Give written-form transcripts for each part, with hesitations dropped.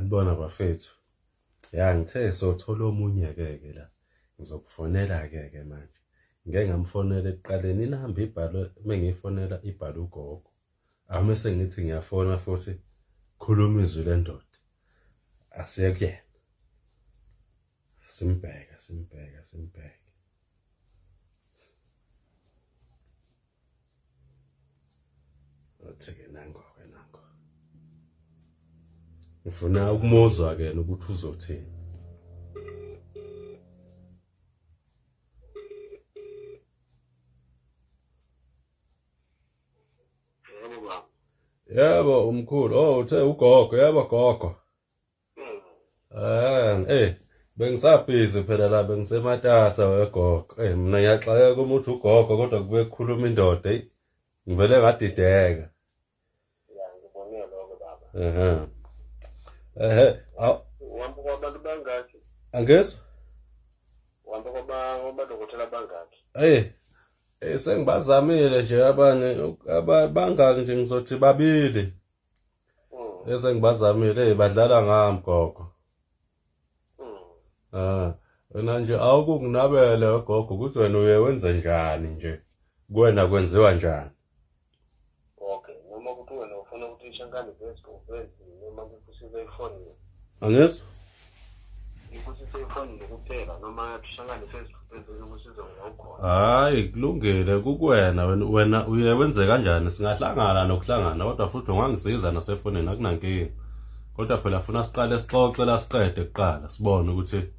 Sanibona bafethu. Ya ngithe sothola omunye-ke la. Ngizokufonela-ke manje. Ngeke ngamfonela ekuqaleni inamba ibhalwe mengiyifonela ibhalwe ugogo. Mese ngithi ngiyafona futhi khuluma izwi lendoda. Asiye kuyena. Simbheke. Othi-ke nango. Ngifuna ukumuzwa-ke ukuthi uzothini. Yebo umkhulu. Oh uthe ugogo, yebo gogo. Bengisabhizi phela la bengisematasa wegogo. Mina ngiyaxakeka uma uthi ugogo kodwa kube kukhuluma indoda. Ngivele ngadideka. Ngibonile lokho baba. Uhamba kwabantu bangaki? Angizwa? Uhamba kwabantu bangaki? Sengibazamile nje bangaki nje ngizothi babili. Sengibazamile badlala ngami gogo. Wena nje awukunginabele gogo ukuthi wena uye wenze njani nje. Kuwena kwenziwa njani? Okay, noma ukuthi wena ufuna ukuthi ishankane bese noma ngikusize ifoni. Angizwa? Ngikusize ifoni kuphela noma ishankane bese ukusiza ngakho. Hayi kulungile kukuwena wena uye wenze kanjani singahlangana nokuhlangana kodwa futhi ungangisiza nasefonini akunankinga. Kodwa phela funa siqale sixoxe la siqede kuqala sibone ukuthi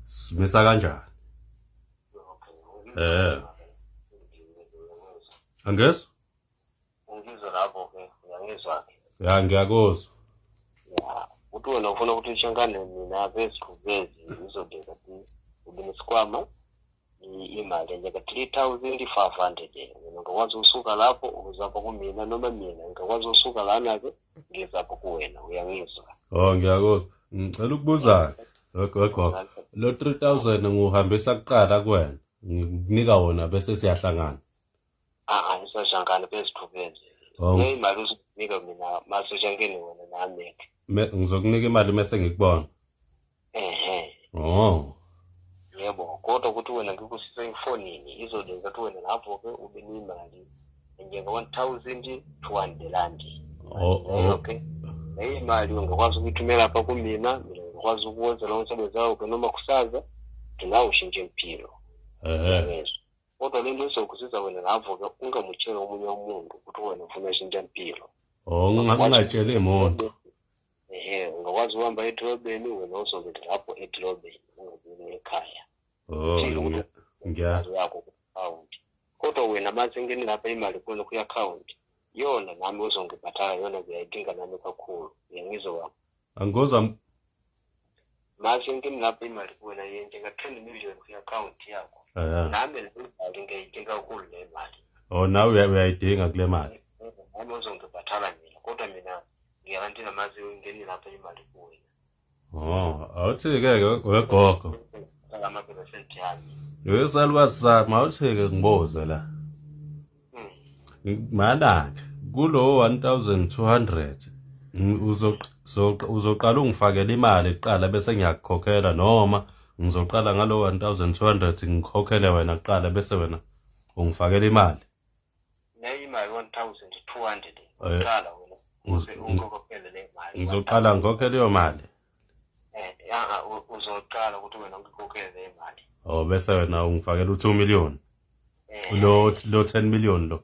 simisa kanjani. Angizwa? Ngizwa lapho ke, ngiyangizwa. Ya ngiyakuzwa. Uthi wena ufuna ukuthi ishankane mina bese izodeka ubinisikwama imali nje ka 3500 wena ngakwazi usuka lapho uzapha kumina noma mina ngakwazi usuka lana ke ngizapha kuwena uyangizwa. Ngiyakuzwa. Ngicela ukubuza gogo. Lo 3000 nguhambisa kuqala kuwena. Ngikunika wona bese siyahlangana. Isashangana bese imali usinika mina maseshankeni wena nami. Ngizokunika imali mase ngikubona. Yebo, kodwa ukuthi wena ngikusize ifonini izodeka ukuthi wena lapho ke ube nemali njenge 1200 rand. Okay. Leyi imali ungakwazi ukuyithumela lapha kumina, mina ngikwazi ukwenza lo msebenzi wakho noma kusaza nawe ushintshe impilo. Kodwa lento izokusiza wena lapho ke ungamutshela omunye umuntu ukuthi wena ufuna ushintsha impilo. Ngingatshela umuntu. Ungakwazi uhamba edrobheni wena uzobe lapho edrobheni ungabuyela ekhaya. Ngiyazi yakho ku-account. Kodwa wena mase ngene lapha imali khona ku-account yona nami uzongibhatala yona ngiyayidinga nami kakhulu. Uyangizwa? Angizwa. Mase ngene lapha imali kuwena yenze ka 10 million ku-account yakho. Nami imali ngiyayidinga kakhulu le mali. Nawe uyayidinga kule mali. Nami uzongibhatala mina kodwa mina ngiyantila mase ngene lapha imali kuwena. Awuthi-ke wegogo. Amaphesenti yami. Yesalwazi sami awuthi-ke ngibuze la. Mana-ke kulo 1200 uzoqala ungifakela imali kuqala bese ngiyakukhokhela noma ngizoqala ngalo 1200 ngikhokhele wena kuqala bese wena ungifakela imali. Imali 1200 uqala wena ungikhokhele le mali. Ngizoqala ngikhokhele leyo mali. Uzoqala ukuthi wena ngikhokhele le mali. Bese wena ungifakela u2 million. Lo 10 million lo.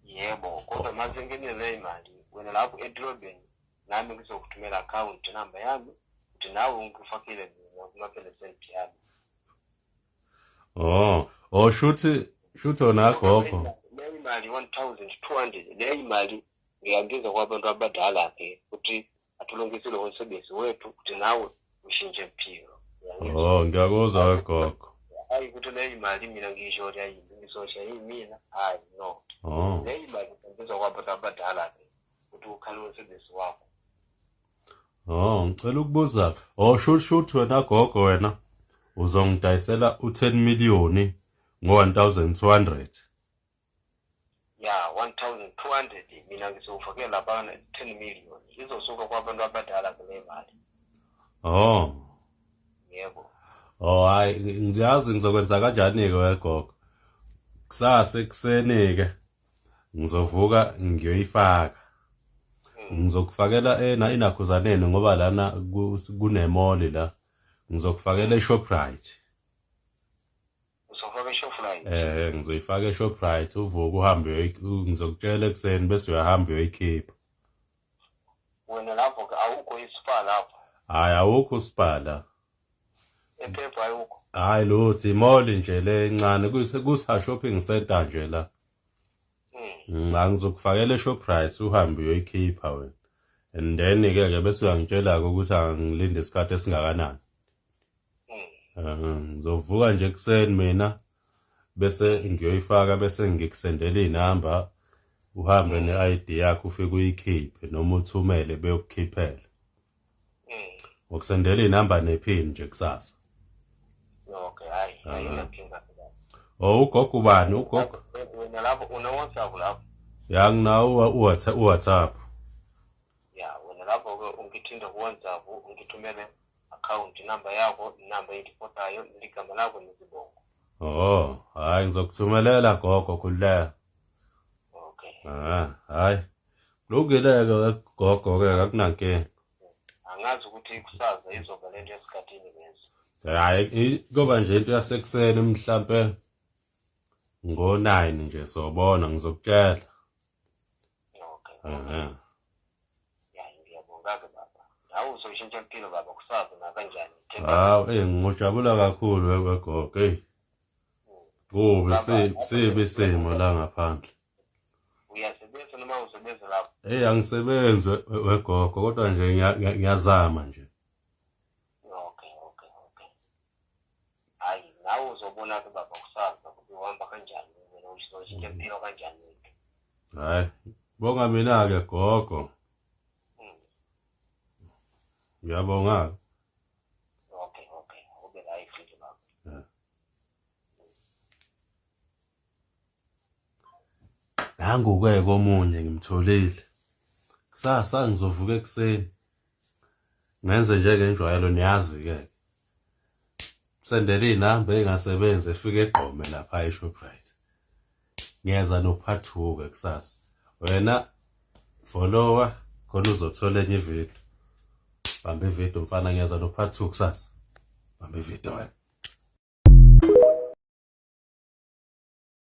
Yebo, kodwa mase ngene le imali wena lapho edrobheni nami ngizokuthumela account number yami ukuthi nawe ungifakele mina kumaphesenti yami. Shuthi wona gogo. Le imali 1200 le imali ngiyangiza kwabantu abadala ke ukuthi atulungisile umsebenzi wethu ukuthi nawe ushintshe impilo. Ngiyakuzwa gogo. Hayi ukuthi le imali mina ngisho ngizosha yimina hayi no. Le imali ngiyangiza kwabantu abadala ke ukuthi ukhale umsebenzi wakho. Ngicela ukubuza. Shuthi wena gogo wena uzongidayisela u10 million ngo 1200. ya 1200 mina ngizofakela lapha 10 million izosuka kwabantu abadala kule mali. Oh. Yebo. Oh hayi ngiyazi ngizokwenza kanjani ke wegogo. Kusasa ekuseni ke ngizovuka ngiyoyifaka. Ngizokufakela inakhuzaneni ngoba lana kunemall la. Ngizokufakela eShoprite. Uzofaka eShoprite? Ngizoyifaka eShoprite uvuka uhambe ngizokutshela ekuseni bese uyahamba uyoyikhipha. Wena lapho ke awukho ispa lapho? Hayi awukho usipala. Ephepha ayukho? Hayi lutho imall nje le encane kusa shopping center nje la. Ngizokufakela eShoprite uhambe uyoyikhipha wena. And then ke bese uyangitshela ukuthi angilinde isikhathi esingakanani. Ngizovuka nje ekuseni mina bese ngiyoyifaka bese ngikusendela inamba uhambe ne-ID yakho ufike uyikhiphe noma uthumele beyokukhiphela. Ngokusendela inamba nephini nje kusasa. Okay, hayi ayinkinga. Oh ugogo ubani ugogo? Wena lapho una WhatsApp lapho? Ya nginawo uWhatsApp. Ya wena lapho ke ungithinda ku WhatsApp ungithumele account number yakho, inamba engiyipotayo, ligama lakho nezibongo. Oh, hayi ngizokuthumelela gogo khuleka. Okay. Hayi. Kulungile-ke gogo-ke akunankinga. Angazi ukuthi kusasa izoba lento esikhathini leso. Hayi kuba nje into yasekuseni mhlambe ngo-9 nje sobona ngizokutshela. Okay. Ya ngiyabonga ke baba. Hawu uzoshintsha impilo baba kusasa na kanjani? Hawu ngijabula kakhulu wegogo sibe isimo la ngaphandle. Uyasebenza noma usebenza lapho? Angisebenzi wegogo kodwa nje ngiyazama nje. Okay. Hayi nawe uzobona ke baba kusasa ukuthi uhamba kanjani wena uzoshintsha impilo kanjani. Hayi bonga mina-ke gogo. Ngiyabonga. Okay. Ube la ifike baba. Nangu-ke komunye ngimtholile. Kusasa ngizovuka ekuseni. Ngenze njengenjwayelo niyazi-ke. Sendela inamba engasebenzi efike egqome lapha eShoprite. Ngiyeza no-part 2-ke kusasa. Wena follower khona uzothola enye ivideo. Bamba ivideo mfana ngiyeza no-part 2 kusasa. Bamba ivideo wena.